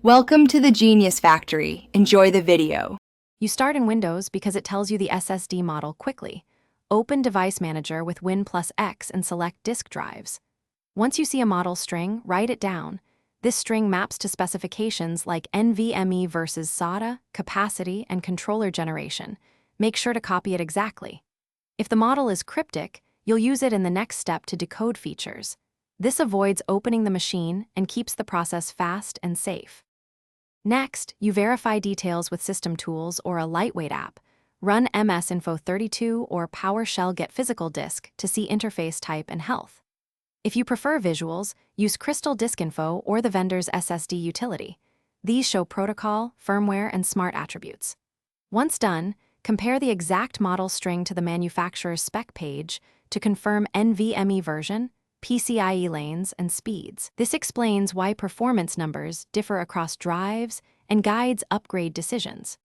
Welcome to the Genius Factory. Enjoy the video. You start in Windows because it tells you the SSD model quickly. Open Device Manager with Win+X and select disk drives. Once you see a model string, write it down. This string maps to specifications like NVMe versus SATA, capacity, and controller generation. Make sure to copy it exactly. If the model is cryptic, you'll use it in the next step to decode features. This avoids opening the machine and keeps the process fast and safe. Next, you verify details with system tools or a lightweight app. Run MS-Info32 or PowerShell Get Physical Disk to see interface type and health. If you prefer visuals, use Crystal Disk Info or the vendor's SSD utility. These show protocol, firmware, and smart attributes. Once done, compare the exact model string to the manufacturer's spec page to confirm NVMe version, PCIe lanes, and speeds. This explains why performance numbers differ across drives and guides upgrade decisions.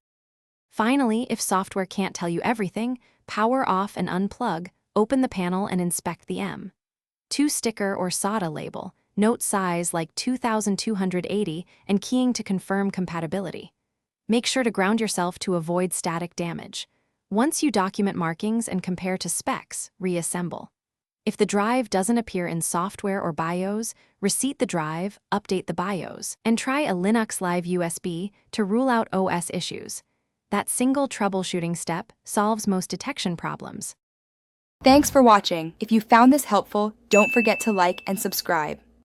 Finally, if software can't tell you everything, power off and unplug, open the panel and inspect the M.2 sticker or SATA label, note size like 2280 and keying to confirm compatibility. Make sure to ground yourself to avoid static damage. Once you document markings and compare to specs, reassemble. If the drive doesn't appear in software or BIOS, reseat the drive, update the BIOS, and try a Linux Live USB to rule out OS issues. That single troubleshooting step solves most detection problems. Thanks for watching. If you found this helpful, don't forget to like and subscribe.